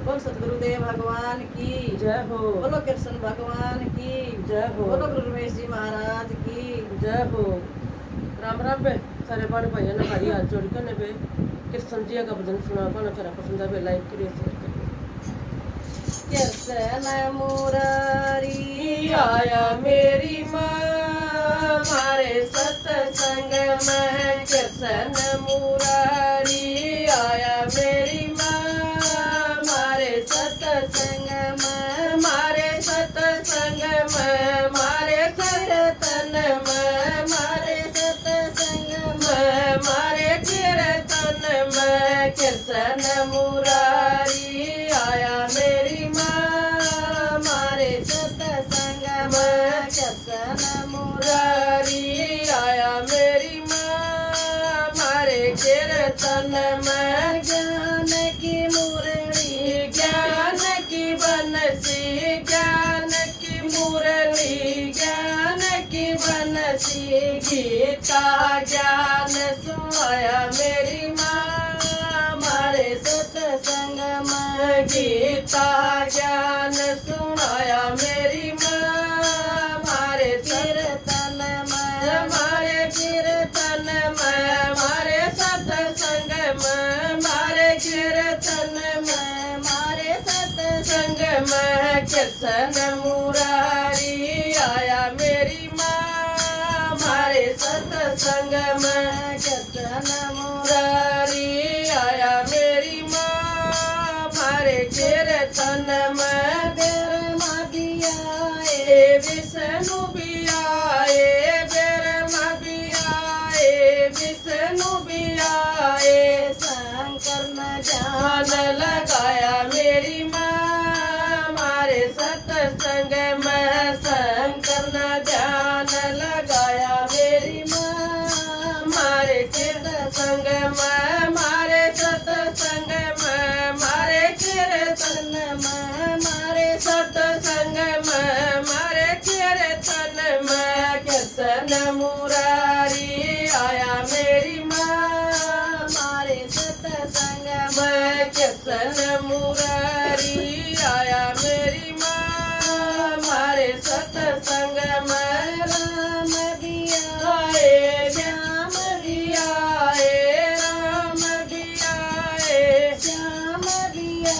बोल सतगुरुदेव भगवान की जय हो। बोलो कृष्ण भगवान की जय हो। बोलो गुरु रमेश जी महाराज की जय हो। राम राम बे सारे बड़े भाइयों ने भारी हाथ जोड़ करने पे कृष्ण जी का भजन सुना को ना पसंद है लाइक करिए शेयर करिए। कृष्ण मुरारी आया मेरी माँ मारे सत्संग में कृष्ण मुरारी आया मेरी माँ मारे सत्संग में मारे सत्संग में मारे कीर्तन में मारे सत्संग में मारे कीर्तन में कृष्ण मुरारी आया मेरी माँ मारे सत्संग में कृष्ण मुरारी आया मेरी माँ मारे कीर्तन में ज्ञान की मुरली ज्ञान की बनसी ज्ञान की मुरली ज्ञान की बनसी गीता ज्ञान सुनाया मेरी माँ मारे सत्संग में गीता ज्ञान सुनाया मेरी माँ मारे कीर्तन में मारे कीर्तन में मारे सत्संग में मारे कीर्तन में मारे सत्संग में कृष्ण मुरारी आया मेरी माँ मारे सत्संग में कृष्ण मुरारी आया मेरी माँ मारे कीर्तन में बेर मादिया विष्णु भी आए बेर मादिया विष्णु भी आए शंकर न जान लगाया मेरी माँ मारे सत्संग में शंकर न ध्यान लगाया मेरी माँ मारे कीर्तन में मारे सत्संग में मारे कीर्तन में मारे सत्संग में मारे कीर्तन में कृष्ण मुरारी आया मेरी माँ मारे सत्संग में कृष्ण मुरारी आया मेरी माँ मारे सत्संग में राम दिया श्याम दिया राम दिया श्याम दिया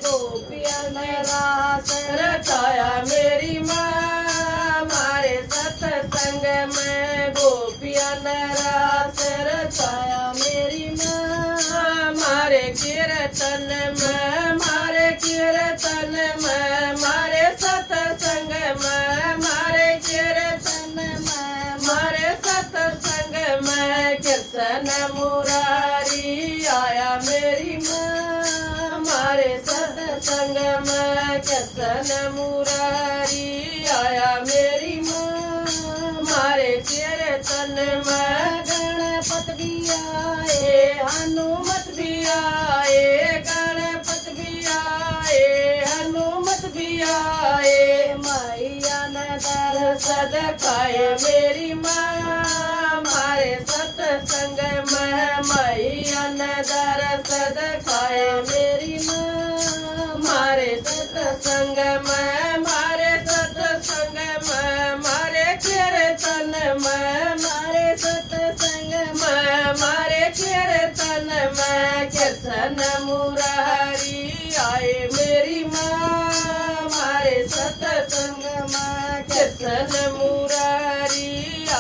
गोपिया ने रास रचाया मेरी माँ मारे सत्संग में गोपिया ने रास रचाया मेरी माँ मारे कीर्तन में मारे कीर्तन में मारे सत्संग में मारे कीर्तन में मारे सत्संग में कृष्ण मुरारी आया मेरी माँ मारे सत्संग में कृष्ण मुरारी आया मेरी माँ मारे कीर्तन में गणपत भी आए हनुमत भी आए गणपत भी आए हनुमत भी आए मैया ने दर्शन दिखाए मेरी माँ मारे सत्संग में मैया ने दर्शन दिखाए मेरी माँ मारे सत्संग में मारे सत्संग में मारे कीर्तन में मारे सत्संग में मारे कीर्तन में कृष्ण मुरारी आए मेरी माँ मारे सत्संग में कृष्ण मुरारी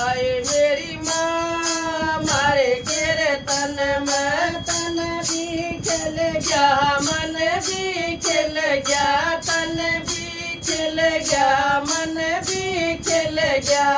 आए मेरी माँ मारे कीर्तन में तन भी खिल गया मन भी खिल गया तन भी खिल गया मन भी खिल गया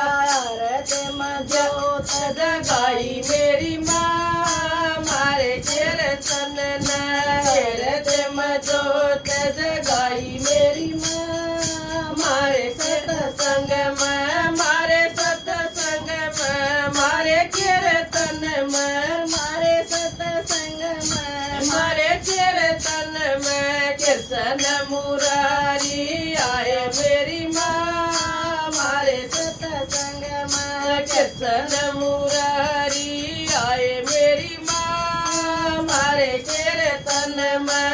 जोत जगाई मेरी माँ मारे कीर्तन ने जोत जगाई मेरी माँ मारे सत्संग में मारे सत्संग में मारे कीर्तन में मारे सत्संग में मारे कीर्तन में कृष्ण मुरारी आए मेरी माँ मारे सत्संग में कृष्ण मुरारी आए मेरी माँ मारे कीर्तन में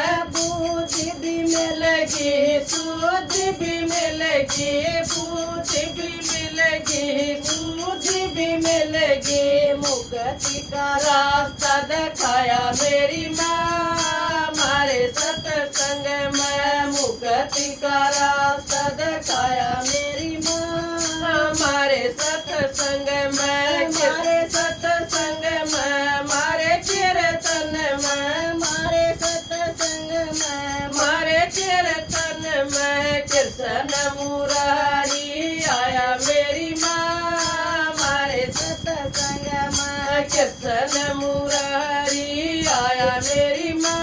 मिलेगी, सूझ भी मिलेगी, बूझ भी मिलेगी, सूझ भी मिलेगी। मुक्ति का रास्ता दिखाया मेरी माँ हमारे सत्संग में, मुक्ति का रास्ता दिखाया मेरी माँ हमारे सत्संग में, हमारे सत्संग में, हमारे कीर्तन में, हमारे सत्संग में, हमारे कीर्तन में। कृष्ण मुरारी आया मेरी माँ हमारे सत्संग में, कृष्ण मुरारी आया मेरी माँ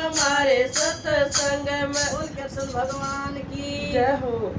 हमारे सत्संग में। बोल कृष्ण भगवान की जय हो।